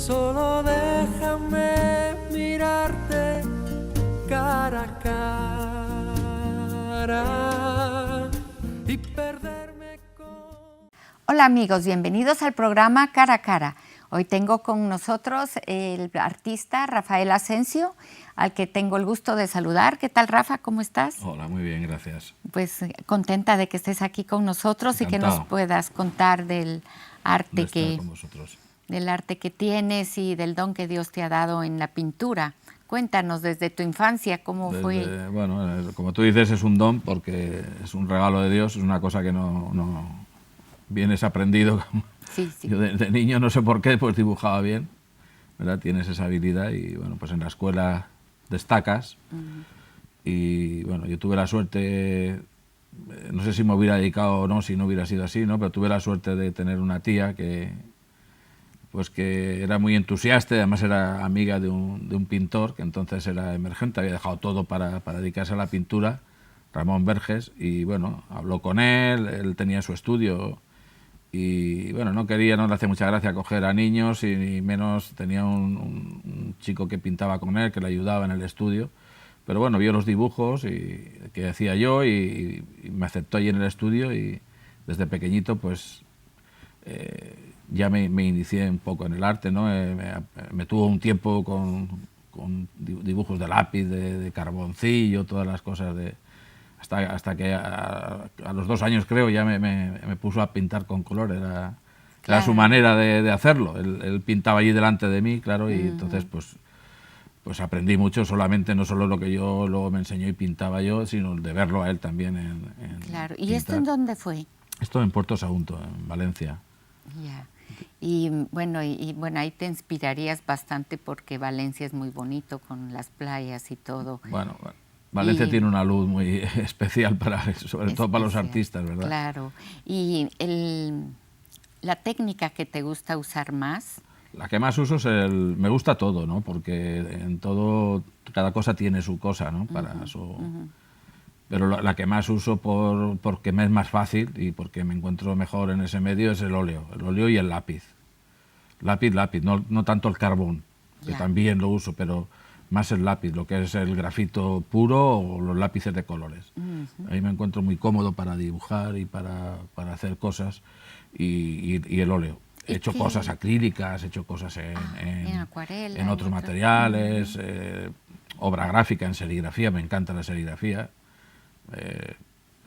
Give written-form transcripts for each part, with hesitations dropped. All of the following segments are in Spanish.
Solo déjame mirarte cara a cara y perderme con... Hola amigos, bienvenidos al programa Cara a Cara. Hoy tengo con nosotros el artista Rafael Asensio, al que tengo el gusto de saludar. ¿Qué tal, Rafa? ¿Cómo estás? Hola, muy bien, gracias. Pues contenta de que estés aquí con nosotros. Encantado. Y que nos puedas contar del arte con vosotros. Del arte que tienes y del don que Dios te ha dado en la pintura. Cuéntanos desde tu infancia cómo fue. Bueno, como tú dices, es un don porque es un regalo de Dios, es una cosa que no vienes aprendido. Sí. Yo de niño no sé por qué, pues dibujaba bien, ¿verdad? Tienes esa habilidad y bueno, pues en la escuela destacas. Y bueno, yo tuve la suerte, no sé si me hubiera dedicado o no, si no hubiera sido así, ¿no? Pero tuve la suerte de tener una tía que era muy entusiasta, además era amiga de un pintor que entonces era emergente, había dejado todo para dedicarse a la pintura, Ramón Verges, y bueno, habló con él tenía su estudio y bueno, no le hacía mucha gracia coger a niños y ni menos tenía un chico que pintaba con él, que le ayudaba en el estudio, pero bueno, vio los dibujos que hacía yo y me aceptó allí en el estudio y desde pequeñito pues... ya me inicié un poco en el arte, ¿no? Me tuvo un tiempo con dibujos de lápiz, de carboncillo, todas las cosas hasta que a los 2 años creo ya me puso a pintar con color, era su manera de hacerlo. Él pintaba allí delante de mí, claro, y entonces pues aprendí mucho, no solo lo que yo luego me enseñó y pintaba yo, sino de verlo a él también Claro. ¿Y pintar. esto en dónde fue? Esto en Puerto Sagunto, en Valencia. Ya. Y bueno, ahí te inspirarías bastante porque Valencia es muy bonito con las playas y todo. Bueno, Valencia tiene una luz muy especial sobre todo para los artistas, ¿verdad? Claro. ¿Y la técnica que te gusta usar más? La que más uso es me gusta todo, ¿no? Porque en todo, cada cosa tiene su cosa, ¿no? Pero la que más uso porque me es más fácil y porque me encuentro mejor en ese medio es el óleo y el lápiz. Lápiz, no tanto el carbón, que también lo uso, pero más el lápiz, lo que es el grafito puro o los lápices de colores. Ahí me encuentro muy cómodo para dibujar y para hacer cosas y el óleo. He hecho cosas acrílicas, he hecho cosas en acuarela, en otros materiales, obra gráfica, en serigrafía, me encanta la serigrafía.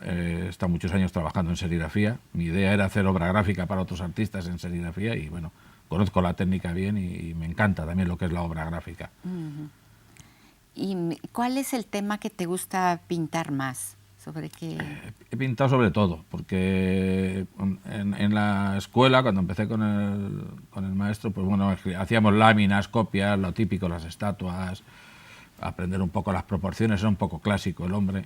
He estado muchos años trabajando en serigrafía. Mi idea era hacer obra gráfica para otros artistas en serigrafía y bueno, conozco la técnica bien y me encanta también lo que es la obra gráfica. ¿Y cuál es el tema que te gusta pintar más? ¿Sobre qué? He pintado sobre todo, porque en la escuela, cuando empecé con el maestro, pues bueno, hacíamos láminas, copias, lo típico, las estatuas, aprender un poco las proporciones, era un poco clásico el hombre.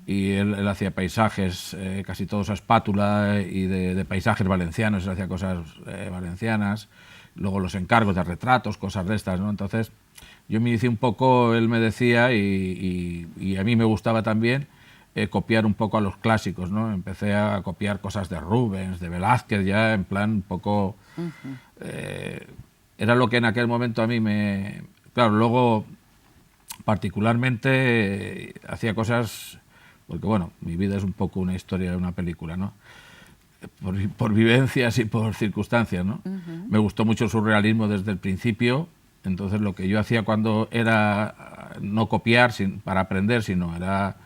Y él hacía paisajes, casi todos a espátula, y de paisajes valencianos, él hacía cosas valencianas, luego los encargos de retratos, cosas de estas, ¿no? Entonces yo me inicié un poco, él me decía, y a mí me gustaba también copiar un poco a los clásicos, ¿no? Empecé a copiar cosas de Rubens, de Velázquez, ya en plan un poco... era lo que en aquel momento a mí me... Claro, luego particularmente hacía cosas, porque bueno, mi vida es un poco una historia de una película, ¿no? Por vivencias y por circunstancias, ¿no? Me gustó mucho el surrealismo desde el principio, entonces lo que yo hacía cuando era no copiar para aprender, sino era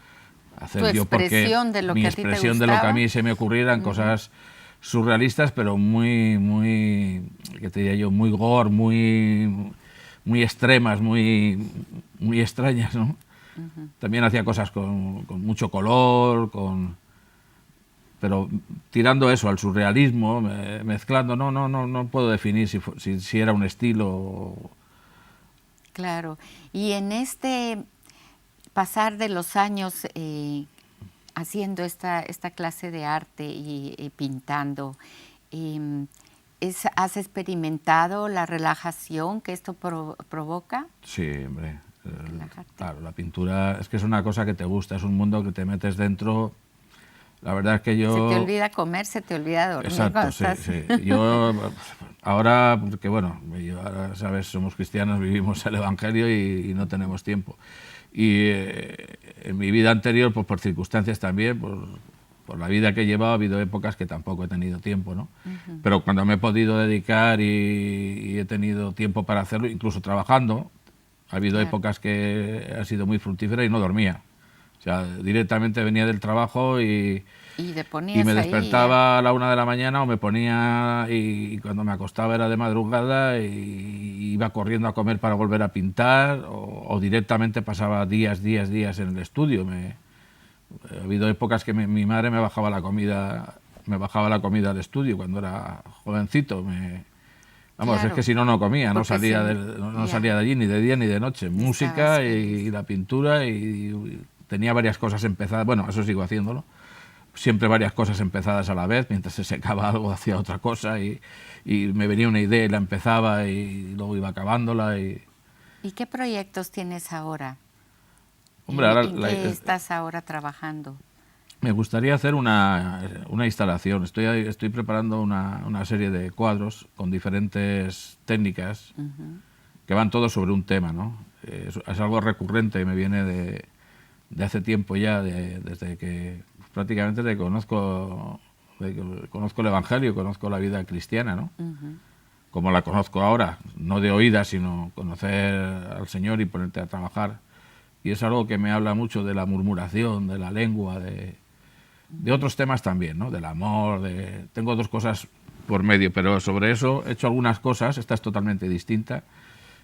hacer yo porque mi expresión de lo que a mí se me ocurrieran cosas surrealistas, pero muy, ¿qué te diría yo? Muy gore, muy extremas, muy extrañas, ¿no? También hacía cosas con mucho color, pero tirando eso al surrealismo, mezclando, no puedo definir si era un estilo. Claro. Y en este pasar de los años haciendo esta clase de arte y pintando, ¿has experimentado la relajación que esto provoca? Sí, hombre. Claro, la pintura es que es una cosa que te gusta, es un mundo que te metes dentro La verdad es que yo... Se te olvida comer, se te olvida dormir. Exacto, sí, estás... sí. Yo ahora, porque bueno, ahora, sabes, somos cristianos, vivimos el Evangelio y no tenemos tiempo. Y en mi vida anterior, pues por circunstancias también, por la vida que he llevado, ha habido épocas que tampoco he tenido tiempo, ¿no? Pero cuando me he podido dedicar y he tenido tiempo para hacerlo, incluso trabajando, ha habido épocas que ha sido muy fructífera y no dormía. O sea, directamente venía del trabajo y me despertaba a la 1 de la mañana o me ponía y cuando me acostaba era de madrugada y iba corriendo a comer para volver a pintar o directamente pasaba días en el estudio. Ha habido épocas que mi madre me bajaba la comida al estudio cuando era jovencito. Vamos, claro. Es que si no, no comía, no salía de allí ni de día ni de noche. Música y la pintura y tenía varias cosas empezadas, bueno, eso sigo haciéndolo, siempre varias cosas empezadas a la vez, mientras se secaba algo hacía otra cosa y me venía una idea y la empezaba y luego iba acabándola. ¿Y qué proyectos tienes ahora? Hombre, ¿En qué estás ahora trabajando? Me gustaría hacer una instalación, estoy preparando una serie de cuadros con diferentes técnicas que van todos sobre un tema, ¿no? Es algo recurrente, me viene de hace tiempo ya, desde que prácticamente conozco el Evangelio, conozco la vida cristiana, ¿no? Como la conozco ahora, no de oídas, sino conocer al Señor y ponerte a trabajar. Y es algo que me habla mucho de la murmuración, de la lengua, de otros temas también, ¿no? Del amor, tengo dos cosas por medio, pero sobre eso he hecho algunas cosas, esta es totalmente distinta,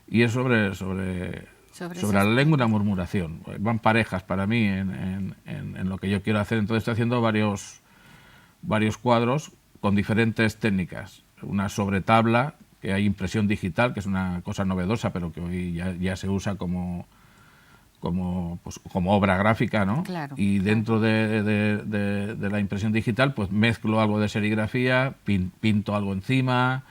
y es sobre la lengua y la murmuración. Van parejas para mí en lo que yo quiero hacer. Entonces estoy haciendo varios cuadros con diferentes técnicas. Una sobre tabla, que hay impresión digital, que es una cosa novedosa, pero que hoy ya se usa como obra gráfica, ¿no? Claro, y dentro de la impresión digital, pues mezclo algo de serigrafía, pinto algo encima,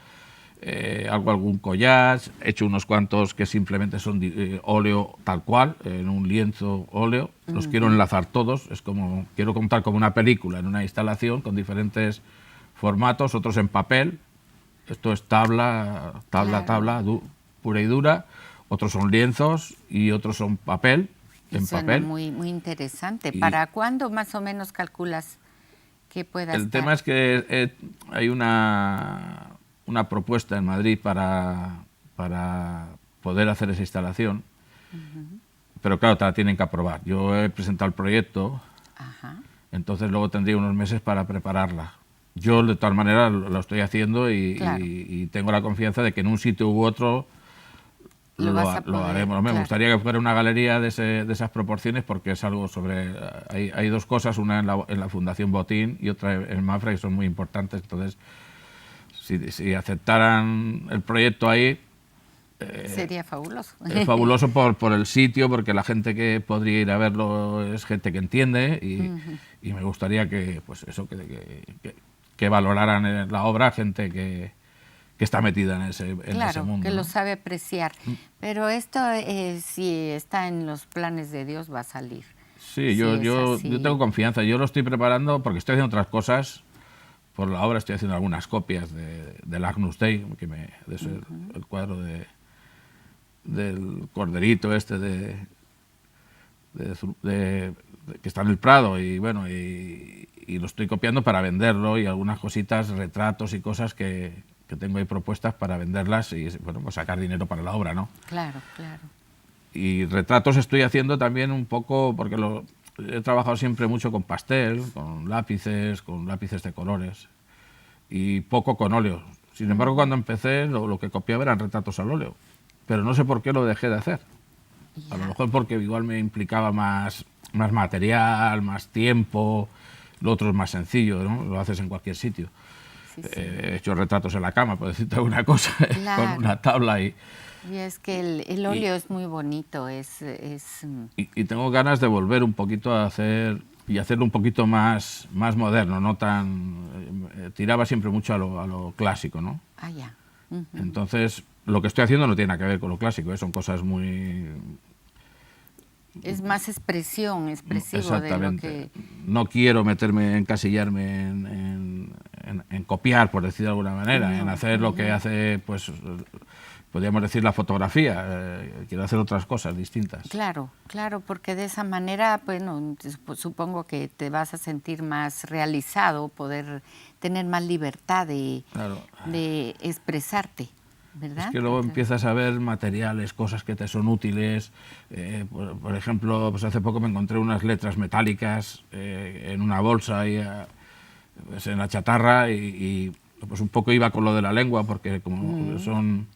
hago algún collage, he hecho unos cuantos que simplemente son óleo tal cual, en un lienzo óleo, los quiero enlazar todos, quiero contar como una película en una instalación con diferentes formatos, otros en papel, esto es tabla pura y dura, otros son lienzos y otros son papel, en papel. Muy, muy interesante. ¿Para cuándo más o menos calculas que pueda estar? El tema es que hay una propuesta en Madrid para poder hacer esa instalación, pero claro, te la tienen que aprobar. Yo he presentado el proyecto, entonces luego tendría unos meses para prepararla. Yo de todas maneras lo estoy haciendo y tengo la confianza de que en un sitio u otro lo haremos. Me gustaría que fuera una galería de esas proporciones porque es algo hay dos cosas, una en la Fundación Botín y otra en Mafra, que son muy importantes. Entonces, si aceptaran el proyecto ahí... sería fabuloso. Es fabuloso por el sitio, porque la gente que podría ir a verlo es gente que entiende y me gustaría que valoraran la obra gente que está metida en ese mundo. Que ¿no? lo sabe apreciar. Pero esto, si está en los planes de Dios, va a salir. Sí, yo tengo confianza. Yo lo estoy preparando porque estoy haciendo otras cosas. Por la obra estoy haciendo algunas copias del Agnus Dei, el cuadro del corderito que está en el Prado, y bueno, y lo estoy copiando para venderlo, y algunas cositas, retratos y cosas que tengo ahí propuestas para venderlas y bueno, pues sacar dinero para la obra, ¿no? Claro. Y retratos estoy haciendo también un poco, porque he trabajado siempre mucho con pastel, con lápices de colores, y poco con óleo. Sin embargo, cuando empecé, lo que copiaba eran retratos al óleo, pero no sé por qué lo dejé de hacer. A lo mejor porque igual me implicaba más material, más tiempo, lo otro es más sencillo, ¿no? Lo haces en cualquier sitio. Sí. He hecho retratos en la cama, por decirte alguna cosa, con una tabla. Y es que el óleo es muy bonito. Y tengo ganas de volver un poquito a hacerlo un poquito más moderno, no tan... tiraba siempre mucho a lo clásico, ¿no? Entonces, lo que estoy haciendo no tiene nada que ver con lo clásico, son cosas muy... Es más expresivo de lo que... no quiero meterme, encasillarme en copiar, por decir de alguna manera, en hacer lo que hace, pues, podríamos decir, la fotografía. Quiero hacer otras cosas distintas. Claro, claro, porque de esa manera, bueno, supongo que te vas a sentir más realizado, poder tener más libertad Claro. de expresarte, ¿verdad? Es que luego empiezas a ver materiales, cosas que te son útiles. Por ejemplo, pues hace poco me encontré unas letras metálicas en una bolsa ahí, pues en la chatarra y pues un poco iba con lo de la lengua, porque como son...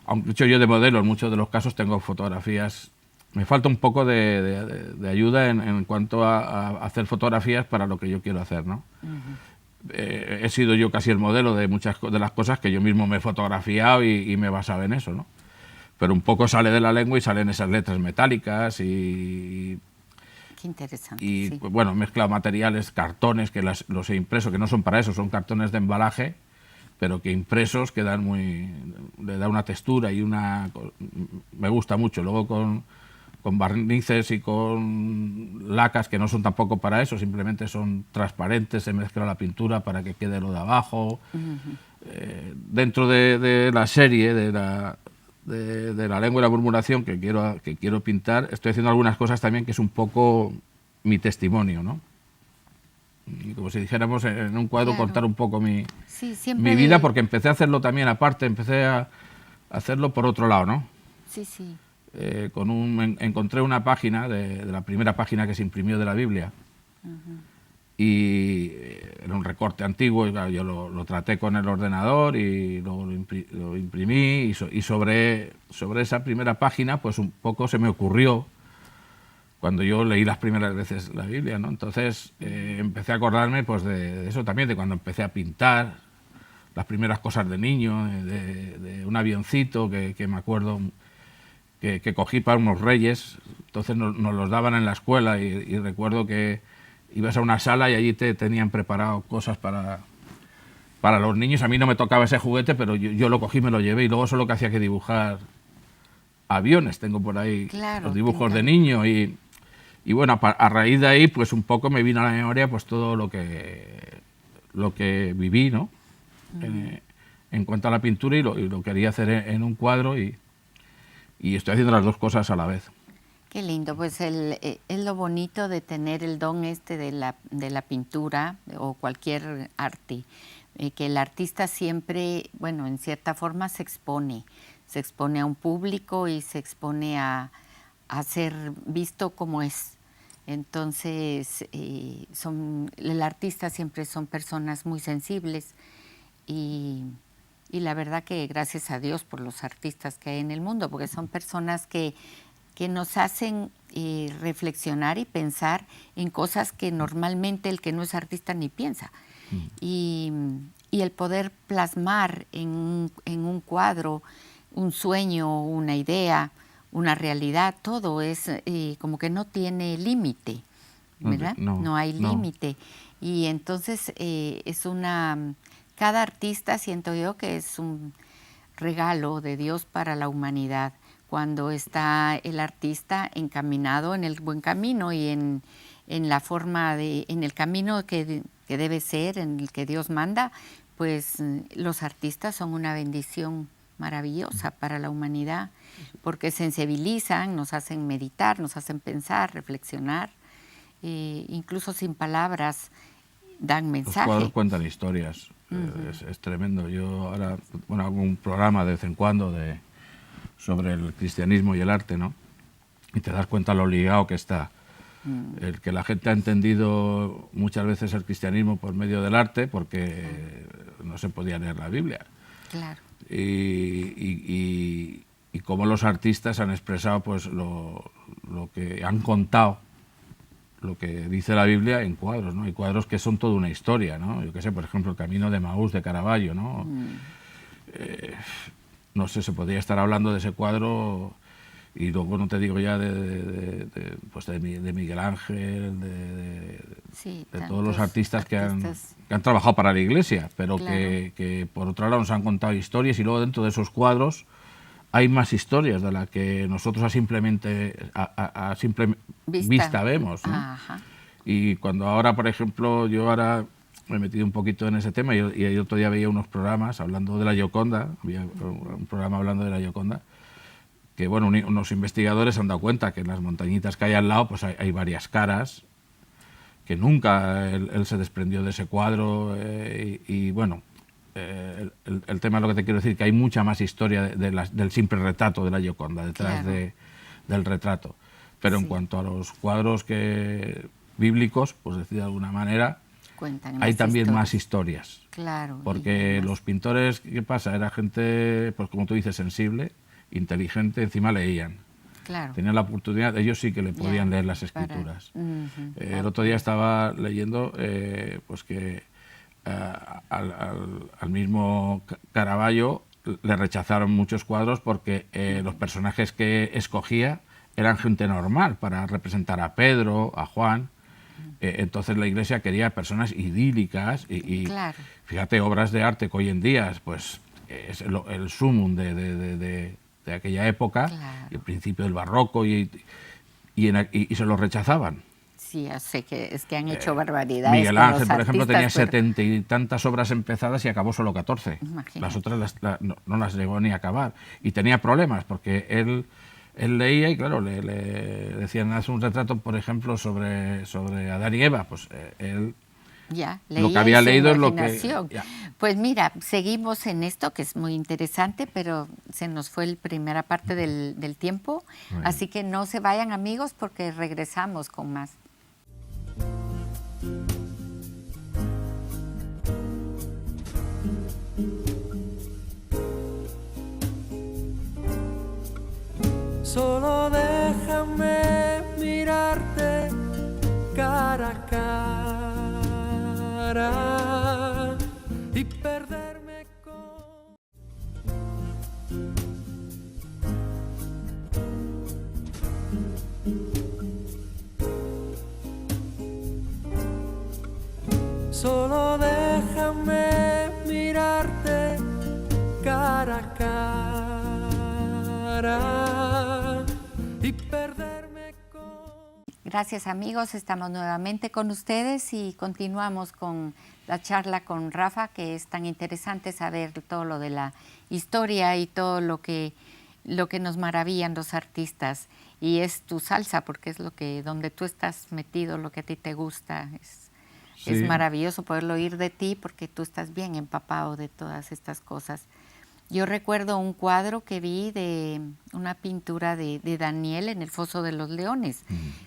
Aunque hecho yo de modelo, en muchos de los casos tengo fotografías. Me falta un poco de ayuda en cuanto a hacer fotografías para lo que yo quiero hacer, ¿no? He sido yo casi el modelo de muchas de las cosas que yo mismo me he fotografiado y me basaba en eso, ¿no? Pero un poco sale de la lengua y salen esas letras metálicas y Qué interesante, y sí. pues, bueno, he mezclado materiales, cartones que los he impreso, que no son para eso, son cartones de embalaje, pero que impresos quedan le da una textura y me gusta mucho. Luego con barnices y con lacas que no son tampoco para eso, simplemente son transparentes, se mezcla la pintura para que quede lo de abajo. Dentro de la serie de la lengua y la murmuración que quiero pintar, estoy haciendo algunas cosas también que es un poco mi testimonio, ¿no? Y como si dijéramos en un cuadro, Claro. contar un poco mi Siempre vida, porque empecé a hacerlo también aparte, empecé a hacerlo por otro lado, ¿no? Sí, sí. Encontré una página de la primera página que se imprimió de la Biblia y era un recorte antiguo y claro, yo lo traté con el ordenador y lo imprimí y sobre esa primera página pues un poco se me ocurrió cuando yo leí las primeras veces la Biblia, ¿no? Entonces empecé a acordarme pues de eso también, de cuando empecé a pintar las primeras cosas de niño, de un avioncito que me acuerdo que cogí para unos reyes, entonces nos los daban en la escuela y recuerdo que ibas a una sala y allí te tenían preparado cosas para los niños. A mí no me tocaba ese juguete, pero yo lo cogí, me lo llevé y luego solo que hacía que dibujar aviones. Tengo por ahí Claro, los dibujos pintar. de niño y bueno, a raíz de ahí pues un poco me vino a la memoria pues todo lo que viví, ¿no? En cuanto a la pintura y lo quería hacer en un cuadro y estoy haciendo las dos cosas a la vez. Qué lindo, pues es lo bonito de tener el don de la pintura o cualquier arte, que el artista siempre, bueno, en cierta forma se expone a un público y se expone a ser visto como es. Entonces, el artista siempre son personas muy sensibles y la verdad que gracias a Dios por los artistas que hay en el mundo, porque son personas que nos hacen reflexionar y pensar en cosas que normalmente el que no es artista ni piensa. Y el poder plasmar en un cuadro un sueño, una idea, una realidad, todo es como que no tiene límite, ¿verdad? No hay límite. Y entonces cada artista siento yo que es un regalo de Dios para la humanidad, cuando está el artista encaminado en el buen camino y en la forma en el camino que debe ser, en el que Dios manda, pues los artistas son una bendición maravillosa para la humanidad, porque sensibilizan, nos hacen meditar, nos hacen pensar, reflexionar, incluso sin palabras dan mensaje. Los cuadros cuentan historias, es tremendo. Yo ahora hago un programa de vez en cuando sobre el cristianismo y el arte, ¿no? Y te das cuenta lo ligado que está. El que la gente ha entendido muchas veces el cristianismo por medio del arte porque no se podía leer la Biblia. Claro. Y cómo los artistas han expresado pues lo que han contado, lo que dice la Biblia en cuadros, ¿no? Hay cuadros que son toda una historia, ¿no? Yo qué sé, por ejemplo, el Camino de Emaús de Caravaggio, ¿no? No sé, se podría estar hablando de ese cuadro y luego no te digo ya de Miguel Ángel, de todos los artistas que han trabajado para la Iglesia, pero claro, que por otro lado nos han contado historias y luego dentro de esos cuadros hay más historias de las que nosotros a simple vista vemos, ¿no? Y cuando ahora, por ejemplo, yo ahora me he metido un poquito en ese tema y el otro día veía unos programas hablando de la Gioconda, había un programa hablando de la Gioconda, que bueno, unos investigadores han dado cuenta que en las montañitas que hay al lado pues hay varias caras, que nunca él se desprendió de ese cuadro y bueno, el tema es lo que te quiero decir, que hay mucha más historia del simple retrato de la Gioconda detrás Claro. del retrato. Pero en Sí. cuanto a los cuadros bíblicos, pues decir de alguna manera, Cuentan hay más también historias. más historias. Claro. Porque y más- los pintores, ¿qué pasa? Era gente, pues como tú dices, sensible, inteligente, encima leían. Claro. Tenían la oportunidad, ellos sí que le podían leer las para- escrituras. Ujú. El otro día estaba leyendo pues que al mismo Caravaggio le rechazaron muchos cuadros porque los personajes que escogía eran gente normal para representar a Pedro, a Juan. Entonces la Iglesia quería personas idílicas y Claro. fíjate, obras de arte que hoy en día pues, es el sumum de aquella época, Claro. el principio del barroco y se los rechazaban. Sí, ya sé que es que han hecho barbaridades. Miguel con Ángel, los por ejemplo, tenía artistas, pero- 70 y tantas obras empezadas y acabó solo 14. Imagínate. Las otras no las llegó ni a acabar. Y tenía problemas porque él leía y, claro, le decían, haz un retrato, por ejemplo, sobre Adán y Eva. Pues él Ya, lo que leía había en su leído es lo que... imaginación. ya. Pues mira, seguimos en esto que es muy interesante, pero se nos fue la primera parte del tiempo, Muy bien. así que no se vayan amigos porque regresamos con más. Solo déjame mirarte cara a cara y perderme con... Solo déjame mirarte cara a cara y perderme con... Gracias amigos, estamos nuevamente con ustedes y continuamos con la charla con Rafa, que es tan interesante saber todo lo de la historia y todo lo que nos maravillan los artistas. Y es tu salsa, porque es donde tú estás metido, lo que a ti te gusta. Es Sí. maravilloso poderlo oír de ti porque tú estás bien empapado de todas estas cosas. Yo recuerdo un cuadro que vi de una pintura de Daniel en el Foso de los Leones,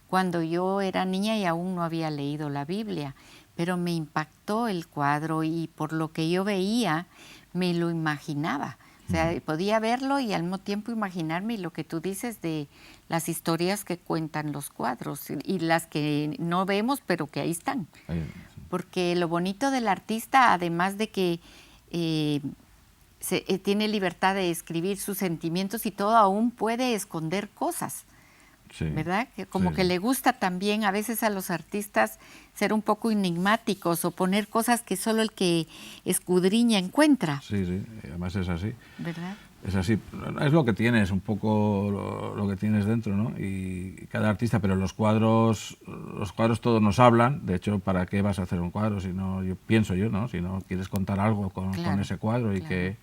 cuando yo era niña y aún no había leído la Biblia, pero me impactó el cuadro y por lo que yo veía me lo imaginaba. O sea, podía verlo y al mismo tiempo imaginarme y lo que tú dices de las historias que cuentan los cuadros y las que no vemos, pero que ahí están. Porque lo bonito del artista, además de que tiene libertad de escribir sus sentimientos y todo, aún puede esconder cosas, Sí. ¿verdad? Que como Sí, que sí. le gusta también a veces a los artistas ser un poco enigmáticos o poner cosas que solo el que escudriña encuentra, Sí, sí, además es así. ¿verdad? Es así, es lo que tienes, un poco lo que tienes dentro, ¿no? Y cada artista, pero los cuadros todos nos hablan. De hecho, ¿para qué vas a hacer un cuadro si no, pienso yo, ¿no? Si no quieres contar algo con Claro, ese cuadro y claro.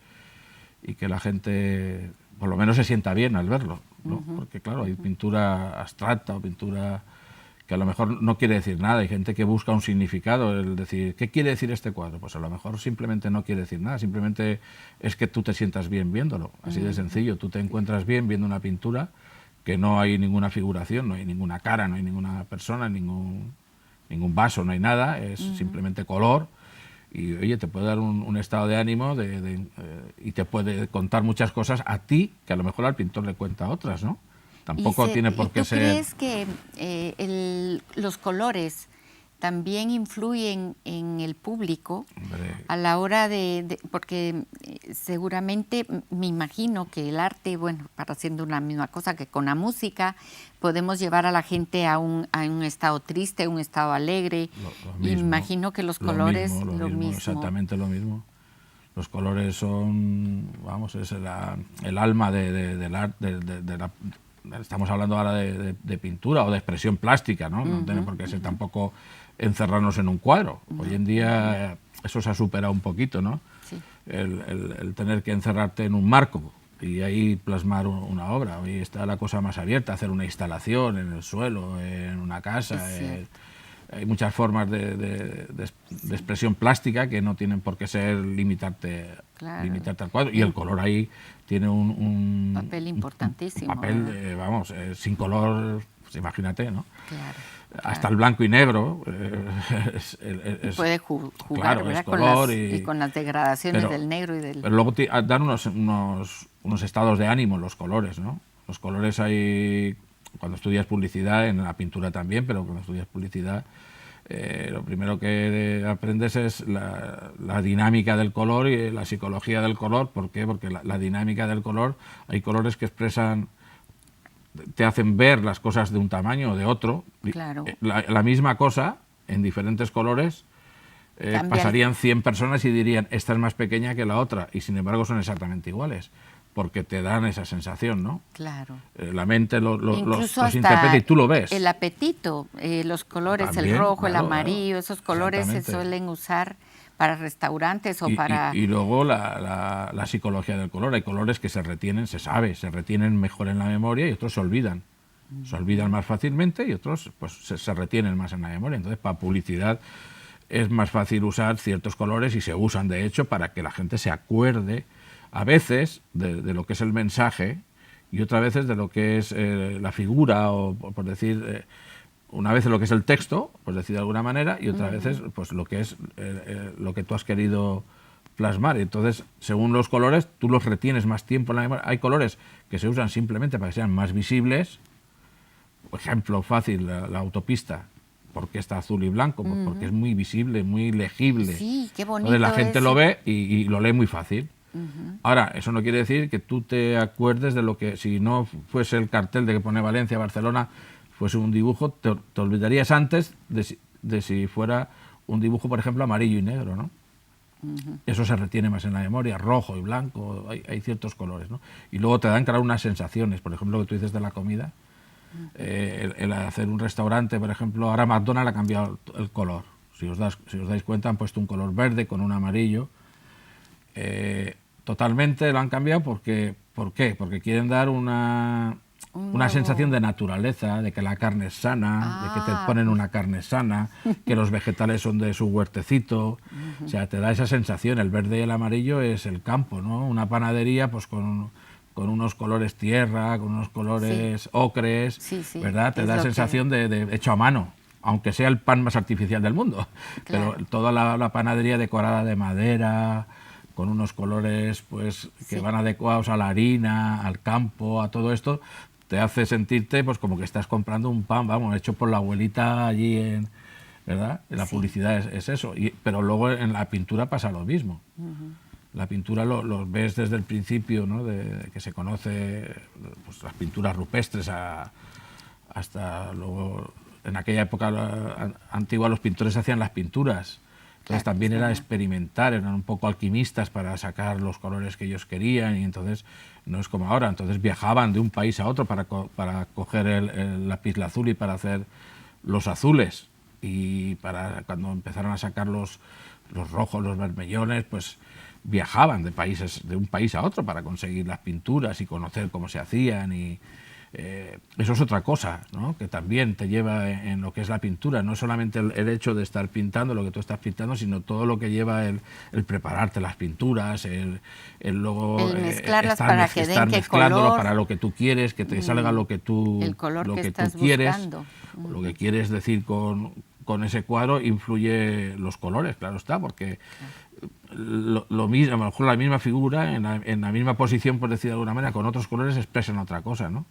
que la gente, por lo menos, se sienta bien al verlo, ¿no? Porque claro, hay pintura abstracta o pintura que a lo mejor no quiere decir nada. Hay gente que busca un significado, el decir, ¿qué quiere decir este cuadro? Pues a lo mejor simplemente no quiere decir nada, simplemente es que tú te sientas bien viéndolo, así de sencillo. Tú te encuentras bien viendo una pintura que no hay ninguna figuración, no hay ninguna cara, no hay ninguna persona, ningún vaso, no hay nada, es simplemente color. Y oye, te puede dar un estado de ánimo y te puede contar muchas cosas a ti, que a lo mejor al pintor le cuenta otras, ¿no? Tampoco tiene por qué ¿Tú ser... crees que los colores también influyen en el público Hombre, a la hora porque seguramente me imagino que el arte, bueno, para haciendo una misma cosa que con la música, podemos llevar a la gente a un estado triste, a un estado alegre, lo y mismo, imagino que los lo colores mismo, exactamente lo mismo. Los colores son, vamos, es el alma del arte, estamos hablando ahora de pintura o de expresión plástica, ¿no? No tiene por qué ser tampoco encerrarnos en un cuadro. Hoy en día eso se ha superado un poquito, ¿no? Sí. El tener que encerrarte en un marco y ahí plasmar una obra. Hoy está la cosa más abierta, hacer una instalación en el suelo, en una casa. Hay muchas formas de expresión plástica que no tienen por qué ser limitarte al cuadro. Y el color ahí tiene un papel importantísimo. Un papel, sin color, pues imagínate, ¿no? Claro. Hasta el blanco y negro puede jugar, claro, ¿verdad? Es color y con las degradaciones del negro y del... Pero luego dan unos estados de ánimo los colores, ¿no? Los colores hay... Cuando estudias publicidad, en la pintura también, pero cuando estudias publicidad, lo primero que aprendes es la dinámica del color y la psicología del color. ¿Por qué? Porque la dinámica del color, hay colores que expresan, te hacen ver las cosas de un tamaño o de otro. Claro. La misma cosa, en diferentes colores, pasarían 100 personas y dirían, esta es más pequeña que la otra, y sin embargo son exactamente iguales, porque te dan esa sensación, ¿no? Claro. La mente los hasta interpreta y tú lo ves. El apetito, los colores, también, el rojo, claro, el amarillo, esos colores se suelen usar para restaurantes o para... Y luego la psicología del color. Hay colores que se retienen, se sabe, se retienen mejor en la memoria y otros se olvidan. Se olvidan más fácilmente y otros pues se retienen más en la memoria. Entonces, para publicidad es más fácil usar ciertos colores y se usan, de hecho, para que la gente se acuerde a veces de lo que es el mensaje y otras veces de lo que es la figura o, por decir... una vez lo que es el texto, por decir de alguna manera, y otras veces pues lo que es lo que tú has querido plasmar. Entonces, según los colores, tú los retienes más tiempo en la memoria. Hay colores que se usan simplemente para que sean más visibles. Por ejemplo, fácil, la autopista. ¿Por qué está azul y blanco? Pues porque es muy visible, muy legible. Sí, qué bonito. Entonces la gente lo ve y lo lee muy fácil. Ahora, eso no quiere decir que tú te acuerdes de lo que, si no fuese el cartel de que pone Valencia, Barcelona, fuese un dibujo, te olvidarías antes de si fuera un dibujo, por ejemplo, amarillo y negro, ¿no? Eso se retiene más en la memoria, rojo y blanco, hay ciertos colores, ¿no? Y luego te dan, claro, unas sensaciones, por ejemplo, lo que tú dices de la comida, el hacer un restaurante, por ejemplo, ahora McDonald's ha cambiado el color. Si os dais cuenta, han puesto un color verde con un amarillo. Totalmente lo han cambiado porque, ¿por qué? Porque quieren dar una sensación de naturaleza, de que la carne es sana, de que te ponen una carne sana, que los vegetales son de su huertecito. O sea, te da esa sensación. El verde y el amarillo es el campo, ¿no? Una panadería pues con unos colores tierra, con unos colores ocres, ¿verdad? Te da sensación de hecho a mano, aunque sea el pan más artificial del mundo. Claro. Pero toda la panadería decorada de madera, con unos colores pues que van adecuados a la harina, al campo, a todo esto, te hace sentirte pues como que estás comprando un pan, vamos, hecho por la abuelita allí ¿verdad? La publicidad es eso. Pero luego en la pintura pasa lo mismo. La pintura lo ves desde el principio, ¿no? De que se conoce pues, las pinturas rupestres hasta luego, en aquella época antigua los pintores hacían las pinturas. Entonces también era experimentar, eran un poco alquimistas para sacar los colores que ellos querían, y entonces no es como ahora, entonces viajaban de un país a otro para coger el lapislázuli y para hacer los azules, y para cuando empezaron a sacar los rojos, los vermellones, pues viajaban de un país a otro para conseguir las pinturas y conocer cómo se hacían, y eso es otra cosa, ¿no? Que también te lleva en lo que es la pintura, no solamente el hecho de estar pintando lo que tú estás pintando, sino todo lo que lleva el prepararte las pinturas, el luego mezclarlas para que den qué color, para lo que tú quieres, que te salga lo que tú, el color lo que estás tú quieres, buscando. lo que quieres decir con ese cuadro. Influye los colores, claro está, porque lo mismo, a lo mejor la misma figura en la misma posición, por decir de alguna manera, con otros colores expresan otra cosa, ¿no?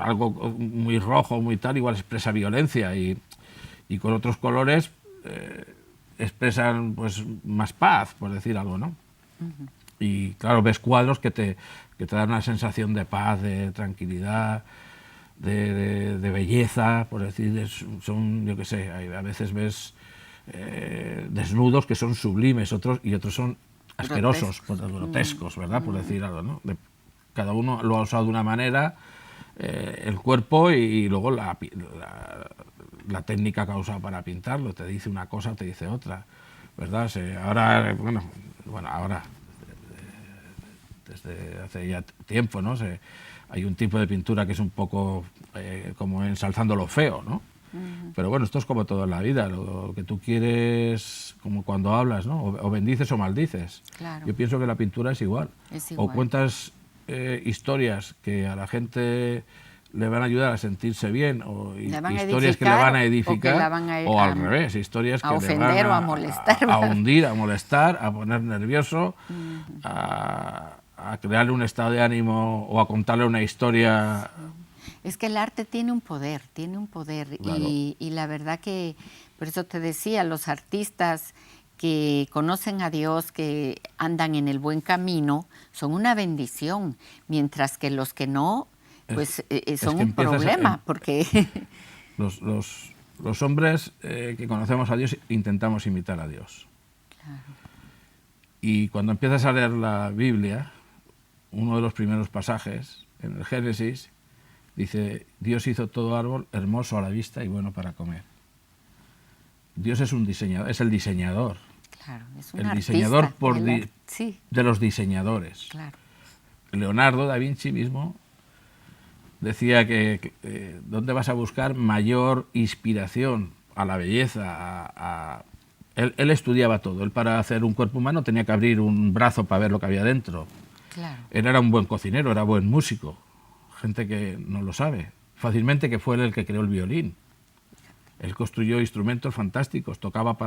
Algo muy rojo, muy tal, igual expresa violencia, y con otros colores expresan pues más paz, por decir algo, ¿no? Y claro, ves cuadros que te dan una sensación de paz, de tranquilidad, de belleza, por decir, son, yo qué sé, a veces ves desnudos que son sublimes, otros son asquerosos, grotescos, ¿verdad? Por decir algo, ¿no? Cada uno lo ha usado de una manera. el cuerpo y luego la técnica que ha usado para pintarlo. Te dice una cosa o te dice otra, ¿verdad? Ahora, ahora, desde hace ya tiempo, ¿no? Hay un tipo de pintura que es un poco como ensalzando lo feo, ¿no? Pero bueno, esto es como todo en la vida, lo que tú quieres, como cuando hablas, ¿no? O bendices o maldices. Claro. Yo pienso que la pintura es igual. Es igual. O cuentas historias que a la gente le van a ayudar a sentirse bien, o historias que le van a edificar, o al revés, historias que le van o a molestar, a hundir, a molestar, a poner nervioso, a crearle un estado de ánimo o a contarle una historia. Es que el arte tiene un poder, Claro. y la verdad que, por eso te decía, los artistas que conocen a Dios, que andan en el buen camino, son una bendición, mientras que los que no, pues son un problema, porque... Los hombres que conocemos a Dios intentamos imitar a Dios. Claro. Y cuando empiezas a leer la Biblia, uno de los primeros pasajes, en el Génesis, dice: Dios hizo todo árbol hermoso a la vista y bueno para comer. Dios es un diseñador, es el diseñador. Claro, es un el artista, diseñador sí, de los diseñadores. claro. Leonardo da Vinci mismo decía que ¿dónde vas a buscar mayor inspiración a la belleza? Él estudiaba todo. Él, para hacer un cuerpo humano, tenía que abrir un brazo para ver lo que había dentro. Claro. Él era un buen cocinero, era buen músico. Gente que no lo sabe fácilmente, que fue él el que creó el violín. Él construyó instrumentos fantásticos, tocaba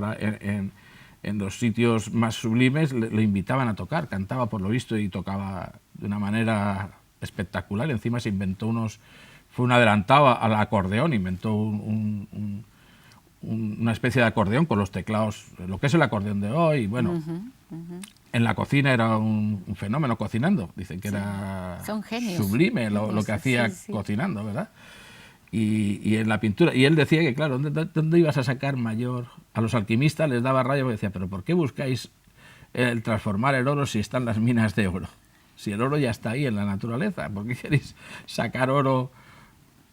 en los sitios más sublimes, le invitaban a tocar, cantaba por lo visto y tocaba de una manera espectacular. Encima se inventó fue un adelantado al acordeón, inventó una especie de acordeón con los teclados, lo que es el acordeón de hoy. Bueno, en la cocina era un fenómeno cocinando, dicen que era Son genios. sublime lo que hacía cocinando, ¿verdad? Y en la pintura, y él decía que claro, ¿dónde ibas a sacar mayor? A los alquimistas les daba raya, porque decía, pero ¿por qué buscáis el transformar el oro si están las minas de oro? Si el oro ya está ahí en la naturaleza, ¿por qué queréis sacar oro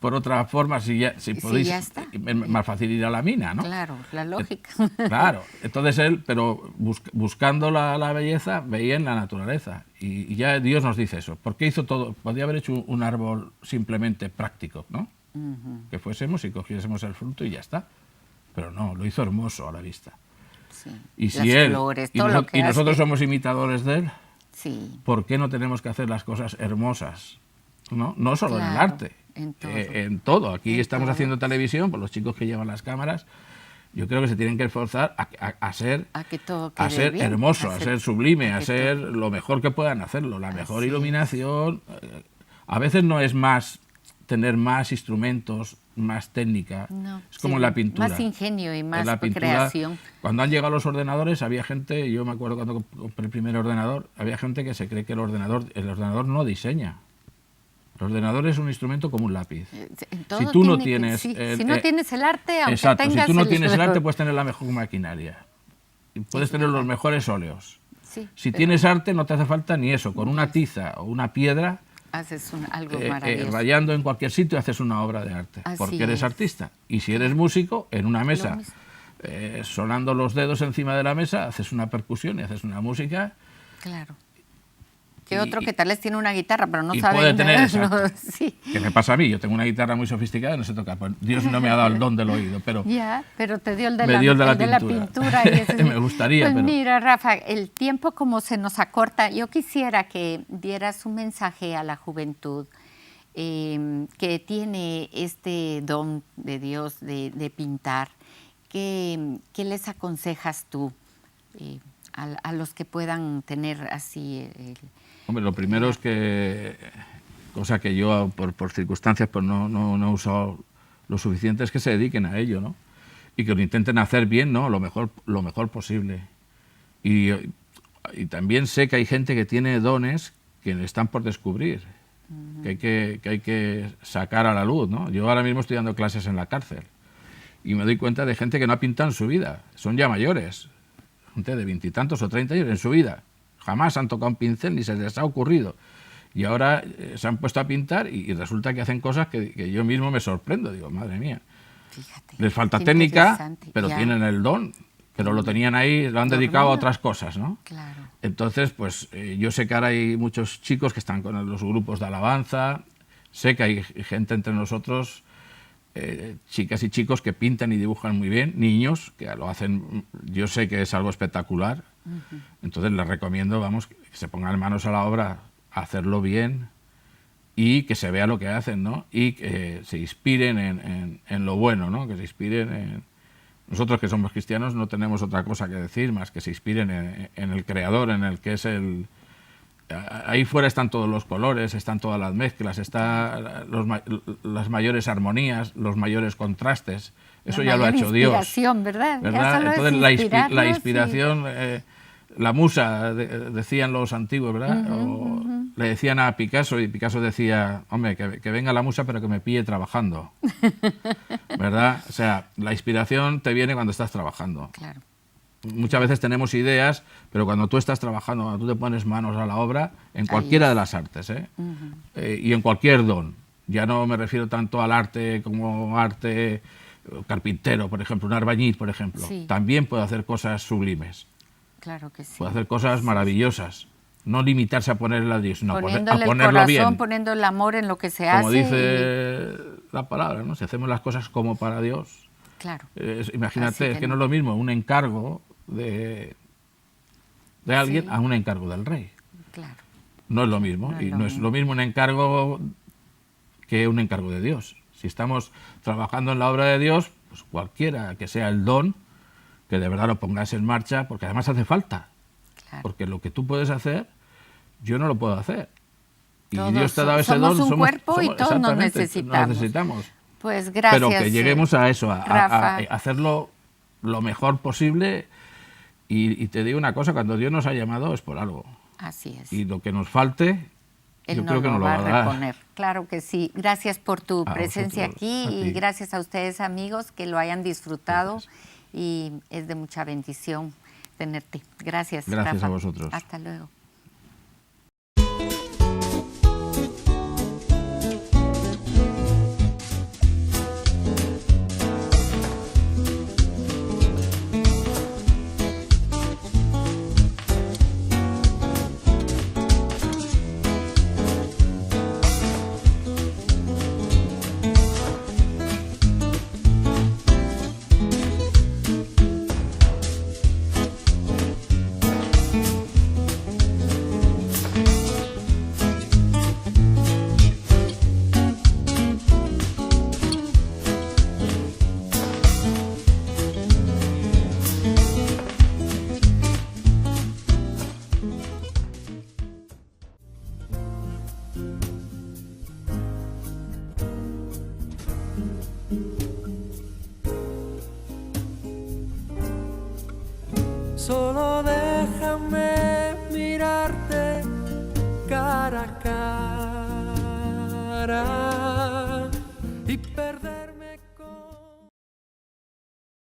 por otra forma si podéis? Ya está. Es más fácil ir a la mina, ¿no? Claro, la lógica. Claro, entonces él, pero buscando la belleza, veía en la naturaleza. Y ya Dios nos dice eso. ¿Por qué hizo todo? Podría haber hecho un árbol simplemente práctico, ¿no? Que fuésemos y cogiésemos el fruto y ya está. Pero no, lo hizo hermoso a la vista. Sí. Y si Las él flores, y, todo lo que nosotros hace. somos imitadores de él, Sí. ¿por qué no tenemos que hacer las cosas hermosas? No solo en el Claro, arte, en todo. en todo. Aquí En estamos todo. haciendo televisión, por los chicos que llevan las cámaras, yo creo que se tienen que esforzar a ser, A que todo a quede ser bien, hermoso, a ser sublime, a que ser todo- lo mejor que puedan hacerlo, la mejor Así es. iluminación. A veces no es más tener más instrumentos, más técnica, No, es como sí, en la pintura. más ingenio y En más la pintura, creación. cuando han llegado los ordenadores, había gente, yo me acuerdo cuando compré el primer ordenador, había gente que se cree que el ordenador no diseña. El ordenador es un instrumento como un lápiz. Todo Si tú no tiene que- tienes... si no tienes el arte, aunque exacto, si tengas tú no tienes el arte, ordenador. puedes tener la mejor maquinaria. Y puedes Es tener los verdad. mejores óleos. Sí, Si pero tienes arte, no te hace falta ni eso. Con una tiza o una piedra, haces algo maravilloso. rayando en cualquier sitio, haces una obra de arte. Así Porque eres es. artista. Y si eres músico, en una mesa, mismo. sonando los dedos encima de la mesa, haces una percusión y haces una música. Claro. Que Y- otro que tal vez tiene una guitarra, pero no y sabe puede tener, nada, ¿no? exacto. Sí. Que me pasa a mí, yo tengo una guitarra muy sofisticada y no sé tocar. Pues Dios no me ha dado el don del oído, pero Ya, pero te dio el de, Me la, dio el de la el pintura. y ese Me gustaría, Pues pero- mira, Rafa, el tiempo como se nos acorta, yo quisiera que dieras un mensaje a la juventud que tiene este don de Dios de pintar. ¿Qué les aconsejas tú a los que puedan tener así hombre, lo primero es que, cosa que yo por circunstancias pues no he usado lo suficiente, es que se dediquen a ello, ¿no? Y que lo intenten hacer bien, ¿no? Lo mejor posible. Y también sé que hay gente que tiene dones que están por descubrir, que hay que sacar a la luz, ¿no? Yo ahora mismo estoy dando clases en la cárcel y me doy cuenta de gente que no ha pintado en su vida, son ya mayores, gente de 20 y tantos o 30 años en su vida, jamás han tocado un pincel ni se les ha ocurrido. Y ahora se han puesto a pintar y resulta que hacen cosas que yo mismo me sorprendo. Digo, madre mía. Fíjate. Les falta qué técnica, interesante. pero Ya. tienen el don. Pero lo tenían ahí, lo han dedicado a otras cosas, ¿no? Claro. Entonces, pues yo sé que ahora hay muchos chicos que están con los grupos de alabanza, sé que hay gente entre nosotros, chicas y chicos que pintan y dibujan muy bien, niños que lo hacen, yo sé que es algo espectacular, entonces les recomiendo, vamos, que se pongan manos a la obra, a hacerlo bien y que se vea lo que hacen, ¿no? Y que se inspiren en lo bueno, ¿no? Que se inspiren en... Nosotros que somos cristianos no tenemos otra cosa que decir más que se inspiren en el Creador, en el que es el... Ahí fuera están todos los colores, están todas las mezclas, están las mayores armonías, los mayores contrastes. Eso ya lo ha hecho Dios. Inspiración, ¿verdad? ¿Verdad? Entonces la inspiración, la musa, decían los antiguos, ¿verdad? Le decían a Picasso y Picasso decía, hombre, que venga la musa pero que me pille trabajando. ¿Verdad? O sea, la inspiración te viene cuando estás trabajando. Claro. Muchas veces tenemos ideas, pero cuando tú estás trabajando, cuando tú te pones manos a la obra, en cualquiera de las artes, y en cualquier don. Ya no me refiero tanto al arte como arte carpintero, por ejemplo, un albañil, por ejemplo. Sí. También puede hacer cosas sublimes, Claro que sí. puede hacer cosas maravillosas. No limitarse a poner el ladrillo, sino a Poniéndole ponerlo el corazón, bien. poniendo el amor en lo que se Como hace. dice la palabra, ¿no? Si hacemos las cosas como para Dios. Claro. Imagínate, Así es que no es lo mismo un encargo de alguien a un encargo del rey. Claro. No es lo mismo. No es Y lo no es mismo. lo mismo un encargo que un encargo de Dios. Si estamos trabajando en la obra de Dios, pues cualquiera que sea el don, que de verdad lo pongas en marcha, porque además hace falta. Claro. Porque lo que tú puedes hacer, yo no lo puedo hacer. Y Todos Dios te ha dado ese don. somos un cuerpo y todos nos exactamente, necesitamos. Nos necesitamos. Pues gracias. Pero que lleguemos a eso, a Rafa. hacerlo lo mejor posible. Y te digo una cosa, cuando Dios nos ha llamado es por algo. Así es. Y lo que nos falte, Él yo nos creo que lo nos lo va va a a dar. reponer. Claro que sí. Gracias por tu A presencia vosotros, aquí a y ti. gracias a ustedes, amigos, que lo hayan disfrutado. Gracias. Y es de mucha bendición tenerte. Gracias. Gracias Rafa. a vosotros. Hasta luego. Solo déjame mirarte cara a cara y perderme.